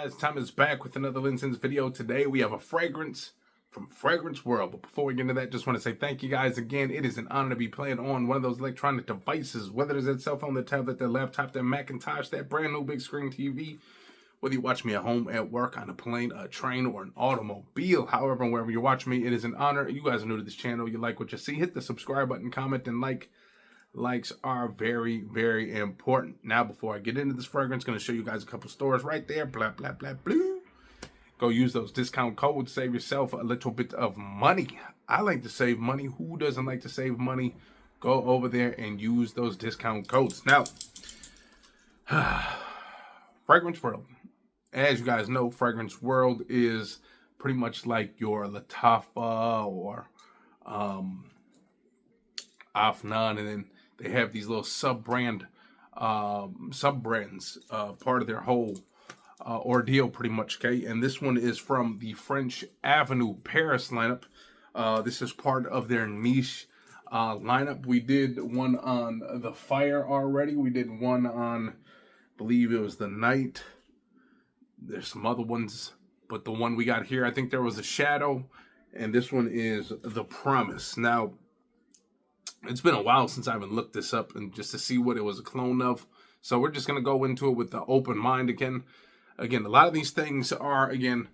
guys, Tom is back with another LinScents video. Today we have a fragrance from Fragrance World. But before we get into that, just want to say thank you guys again. It is an honor to be playing on one of those electronic devices, whether it's that cell phone, the tablet, the laptop, the Macintosh, that brand new big screen TV, whether you watch me at home, at work, on a plane, a train, or an automobile. However, wherever you watch me, it is an honor. You guys are new to this channel. You like what you see, hit the subscribe button, comment, and like. Likes are very, very important. Now, before I get into this fragrance, going to show you guys a couple stores right there. Blah, blah, blah, blue. Go use those discount codes. Save yourself a little bit of money. I like to save money. Who doesn't like to save money? Go over there and use those discount codes. Now, Fragrance World. As you guys know, Fragrance World is pretty much like your Latafa or Afnan, and then they have these little sub-brands, part of their whole ordeal, pretty much, okay? And this one is from the French Avenue Paris lineup. This is part of their niche lineup. We did one on the fire already. We did one on, I believe it was the night. There's some other ones, but the one we got here, I think there was a shadow, and this one is the promise. Now, it's been a while since I even looked this up and just to see what it was a clone of. So we're just going to go into it with the open mind again. Again, a lot of these things are, again,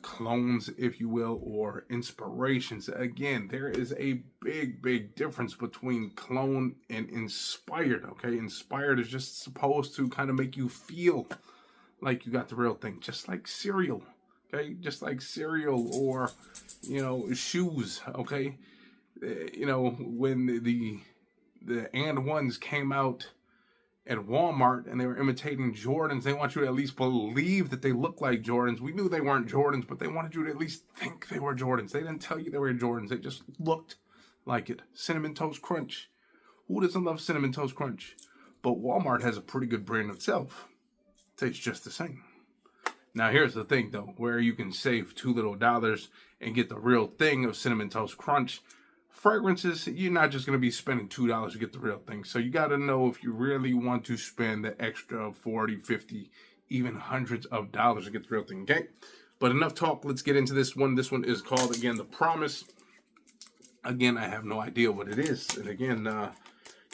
clones, if you will, or inspirations. Again, there is a big, big difference between clone and inspired, okay? Inspired is just supposed to kind of make you feel like you got the real thing, just like cereal, okay? Just like cereal or, you know, shoes, okay? You know, when the and ones came out at Walmart and they were imitating Jordans, they want you to at least believe that they look like Jordans. We knew they weren't Jordans, but they wanted you to at least think they were Jordans. They didn't tell you they were Jordans. They just looked like it. Cinnamon Toast Crunch. Who doesn't love Cinnamon Toast Crunch? But Walmart has a pretty good brand itself. It tastes just the same. Now, here's the thing, though, where you can save $2 little and get the real thing of Cinnamon Toast Crunch. Fragrances, you're not just going to be spending $2 to get the real thing. So you got to know if you really want to spend the extra 40, 50, even hundreds of dollars to get the real thing, okay? But enough talk. Let's get into this one. This one is called, again, The Promise. Again, I have no idea what it is. And again, you know,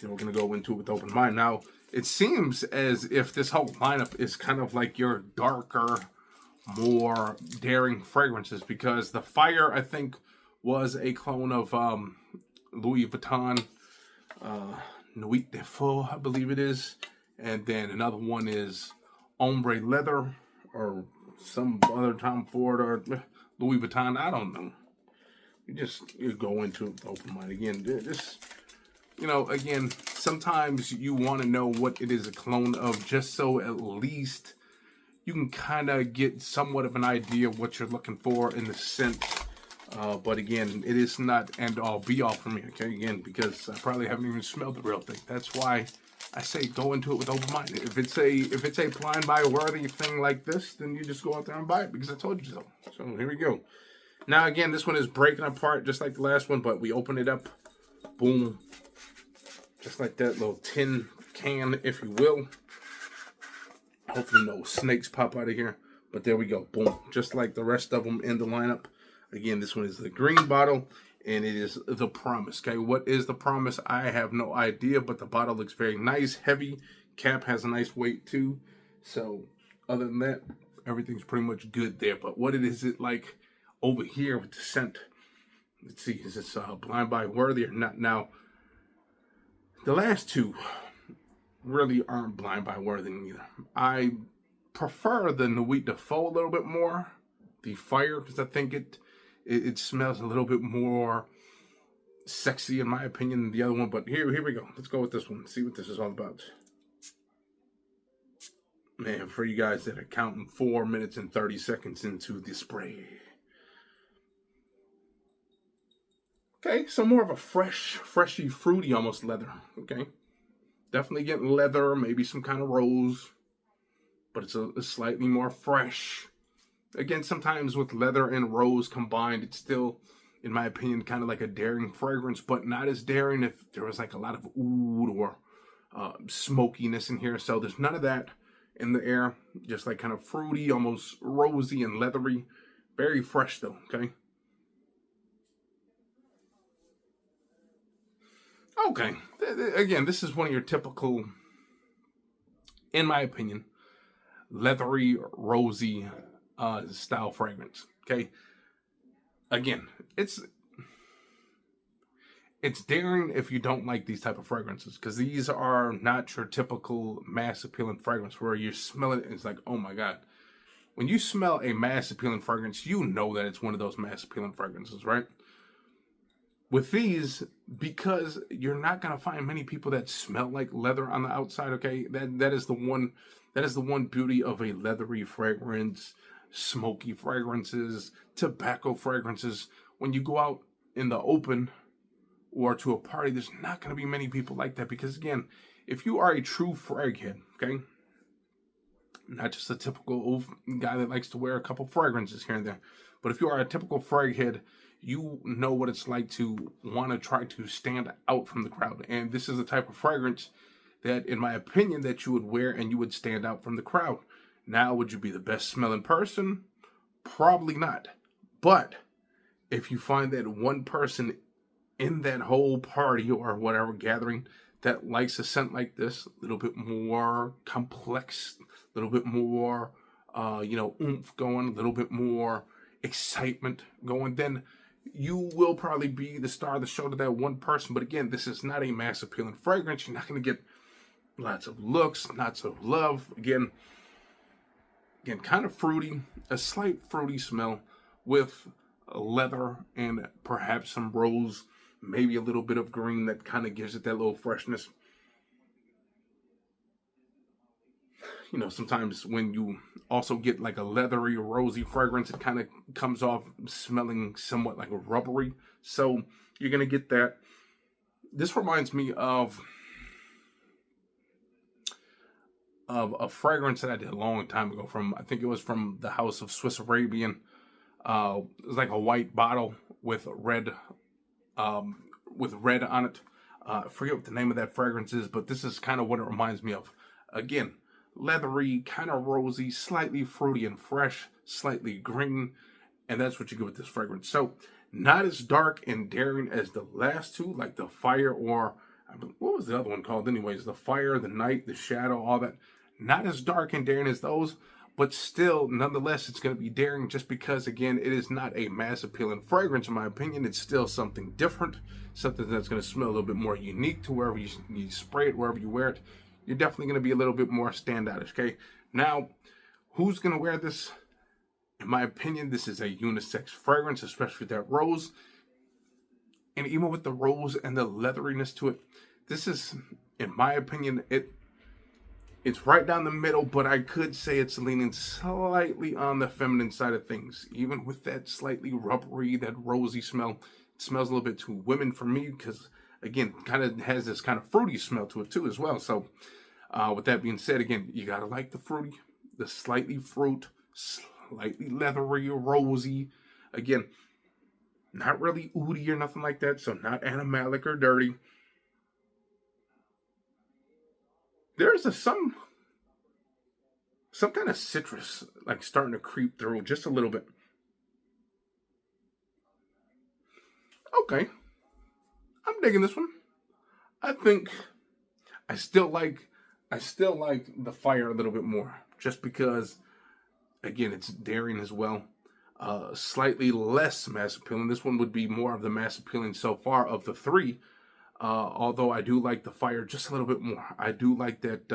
we're going to go into it with open mind. Now, it seems as if this whole lineup is kind of like your darker, more daring fragrances, because the Fire, I think, was a clone of Louis Vuitton Nuit de Feu, I believe it is. And then another one is Ombre Leather or some other Tom Ford or Louis Vuitton. I don't know. You go into it with open mind. Again, this, you know, again, sometimes you want to know what it is a clone of, just so at least you can kind of get somewhat of an idea of what you're looking for in the scent. But again, it is not end all be all for me, okay? Again, because I probably haven't even smelled the real thing. That's why I say go into it with open mind. If it's a blind buy worthy thing like this, then you just go out there and buy it because I told you so. So here we go. Now again, this one is breaking apart just like the last one, but we open it up, boom, just like that little tin can, if you will. Hopefully no snakes pop out of here, but there we go, boom, just like the rest of them in the lineup. Again, this one is the green bottle, and it is The Promise. Okay, what is The Promise? I have no idea, but the bottle looks very nice, heavy. Cap has a nice weight, too. So, other than that, everything's pretty much good there. But what is it like over here with the scent? Let's see, is this blind buy worthy or not? Now, the last two really aren't blind buy worthy either. I prefer the Nuit de Feu a little bit more. The Fire, because I think it smells a little bit more sexy, in my opinion, than the other one. But here we go. Let's go with this one. See what this is all about. Man, for you guys that are counting 4 minutes and 30 seconds into the spray. Okay, so more of a freshy, fruity almost leather. Okay. Definitely getting leather, maybe some kind of rose. But it's a slightly more fresh. Again, sometimes with leather and rose combined, it's still, in my opinion, kind of like a daring fragrance, but not as daring if there was like a lot of oud or smokiness in here. So there's none of that. in the air, just like kind of fruity, almost rosy and leathery. Very fresh though, okay? Okay, again, this is one of your typical, in my opinion, leathery, rosy style fragrance, okay? Again, it's daring if you don't like these type of fragrances, because these are not your typical mass appealing fragrance where you smell it and it's like, oh my god. When you smell a mass appealing fragrance, you know that it's one of those mass appealing fragrances, right? With these, because you're not gonna find many people that smell like leather on the outside, okay? That is the one beauty of a leathery fragrance, smoky fragrances, tobacco fragrances. When you go out in the open or to a party, there's not going to be many people like that, because again, if you are a true frag head, okay, not just a typical guy that likes to wear a couple fragrances here and there, but if you are a typical frag head, you know what it's like to want to try to stand out from the crowd. And this is the type of fragrance that, in my opinion, that you would wear and you would stand out from the crowd. Now, would you be the best smelling person? Probably not. But if you find that one person in that whole party or whatever gathering that likes a scent like this, a little bit more complex, a little bit more, oomph going, a little bit more excitement going, then you will probably be the star of the show to that one person. But again, this is not a mass appealing fragrance. You're not going to get lots of looks, lots of love. Again, kind of fruity, a slight fruity smell with leather and perhaps some rose, maybe a little bit of green that kind of gives it that little freshness. You know, sometimes when you also get like a leathery, rosy fragrance, it kind of comes off smelling somewhat like rubbery. So you're going to get that. This reminds me of a fragrance that I did a long time ago I think it was from the House of Swiss Arabian. It was like a white bottle with red on it. I forget what the name of that fragrance is, but this is kind of what it reminds me of. Again, leathery, kind of rosy, slightly fruity and fresh, slightly green, and that's what you get with this fragrance. So, not as dark and daring as the last two, like the fire, or what was the other one called anyways? The fire, the night, the shadow, all that. Not as dark and daring as those, but still, nonetheless, it's going to be daring just because, again, it is not a mass appealing fragrance, in my opinion. It's still something different, something that's going to smell a little bit more unique to wherever you spray it, wherever you wear it. You're definitely going to be a little bit more standoutish, okay? Now, who's going to wear this? In my opinion, this is a unisex fragrance, especially with that rose. And even with the rose and the leatheriness to it, this is, in my opinion, it's right down the middle, but I could say it's leaning slightly on the feminine side of things. Even with that slightly rubbery, that rosy smell, it smells a little bit too women for me, because, again, kind of has this kind of fruity smell to it too as well. So, with that being said, again, you gotta like the fruity, the slightly slightly leathery, rosy. Again, not really oody or nothing like that, so not animalic or dirty. There's some kind of citrus like starting to creep through just a little bit. Okay, I'm digging this one. I think I still like the fire a little bit more, just because, again, it's daring as well. Slightly less mass appealing. This one would be more of the mass appealing so far of the three. Although I do like the fire just a little bit more. I do like that.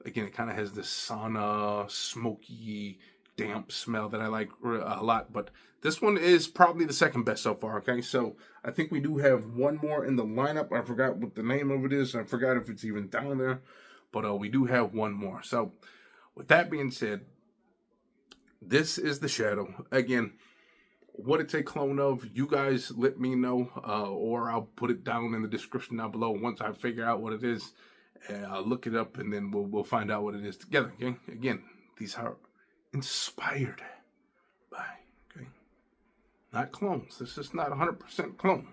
Again, it kind of has this sauna, smoky, damp smell that I like a lot. But this one is probably the second best so far. Okay, so I think we do have one more in the lineup. I forgot what the name of it is. I forgot if it's even down there. But we do have one more. So with that being said, this is the Shadow. Again, what it's a clone of, you guys let me know, or I'll put it down in the description down below once I figure out what it is. I'll look it up and then we'll find out what it is together. Okay, again, these are inspired by, okay, not clones. This is not 100% clone.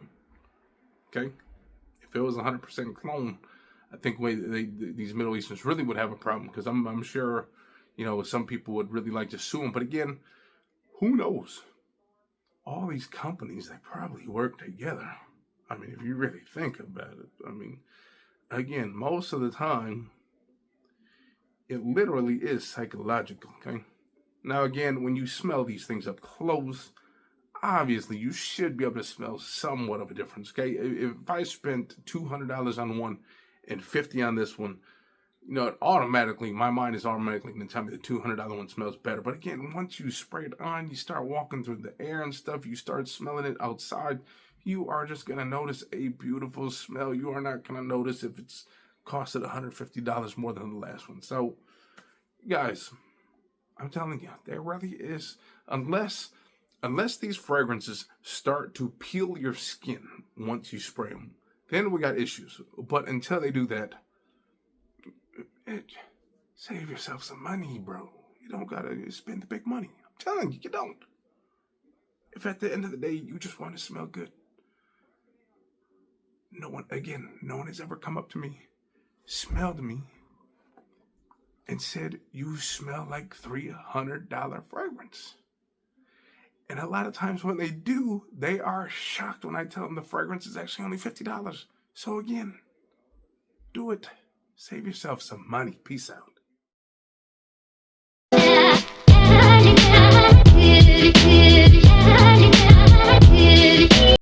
Okay, if it was 100% clone, I think these Middle Easterns really would have a problem, because I'm sure, some people would really like to sue them. But again, who knows? All these companies, they probably work together. I mean, if you really think about it, I mean, again, most of the time, it literally is psychological, okay? Now, again, when you smell these things up close, obviously you should be able to smell somewhat of a difference, okay? If I spent $200 on one and 50 on this one, automatically, my mind is automatically going to tell me the $200 one smells better. But again, once you spray it on, you start walking through the air and stuff, you start smelling it outside, you are just going to notice a beautiful smell. You are not going to notice if it's costed $150 more than the last one. So, guys, I'm telling you, there really is, unless these fragrances start to peel your skin once you spray them, then we got issues. But until they do that, save yourself some money, bro. You don't gotta spend the big money. I'm telling you, you don't. If at the end of the day you just want to smell good, no one has ever come up to me, smelled me, and said, you smell like $300 fragrance. And a lot of times when they do, they are shocked when I tell them the fragrance is actually only $50. So again, do it. Save yourself some money. Peace out.